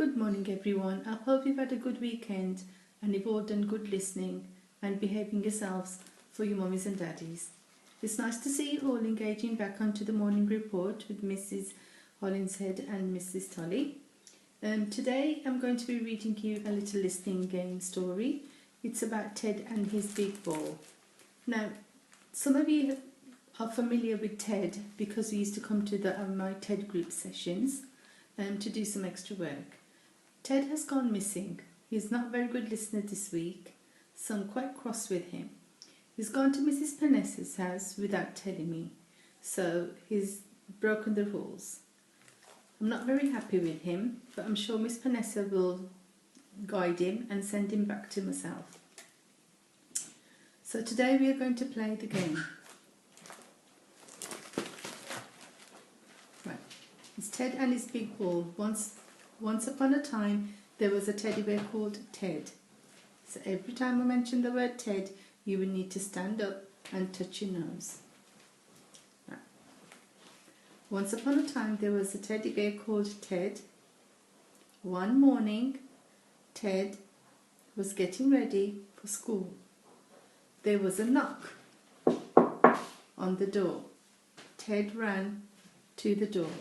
Good morning everyone. I hope you've had a good weekend and you've all done good listening and behaving yourselves for your mummies and daddies. It's nice to see you all engaging back onto the morning report with Mrs. Hollinshead and Mrs. Tully. Today I'm going to be reading you a little listening game story. It's about Ted and his big ball. Now, some of you are familiar with Ted because he used to come to my Ted group sessions to do some extra work. Ted has gone missing. He's not a very good listener this week, so I'm quite cross with him. He's gone to Mrs. Panessa's house without telling me, so he's broken the rules. I'm not very happy with him, but I'm sure Miss Panessa will guide him and send him back to myself. So today we are going to play the game. Right, it's Ted and his big ball. Once upon a time, there was a teddy bear called Ted. So every time I mention the word Ted, you will need to stand up and touch your nose. Right. Once upon a time, there was a teddy bear called Ted. One morning, Ted was getting ready for school. There was a knock on the door. Ted ran to the door.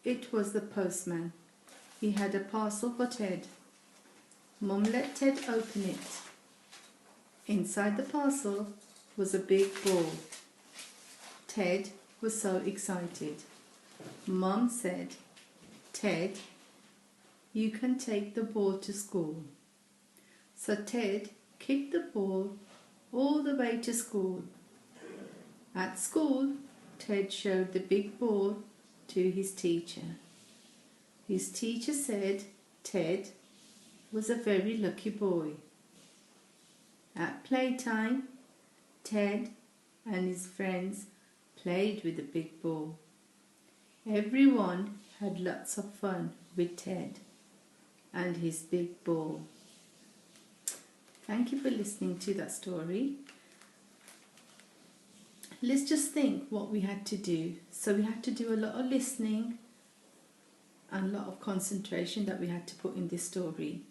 It was the postman. He had a parcel for Ted. Mum let Ted open it. Inside the parcel was a big ball. Ted was so excited. Mum said, "Ted, you can take the ball to school." So Ted kicked the ball all the way to school. At school, Ted showed the big ball to his teacher. His teacher said Ted was a very lucky boy. At playtime, Ted and his friends played with the big ball. Everyone had lots of fun with Ted and his big ball. Thank you for listening to that story. Let's just think what we had to do. So we had to do a lot of listening and a lot of concentration that we had to put in this story.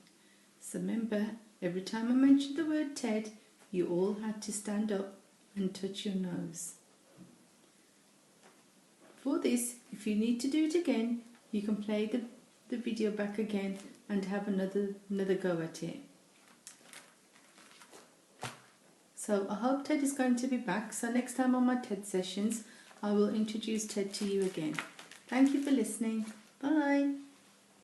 So remember, every time I mentioned the word Ted, you all had to stand up and touch your nose. For this, if you need to do it again, you can play the video back again and have another go at it. So I hope Ted is going to be back. So next time on my Ted sessions, I will introduce Ted to you again. Thank you for listening. Bye.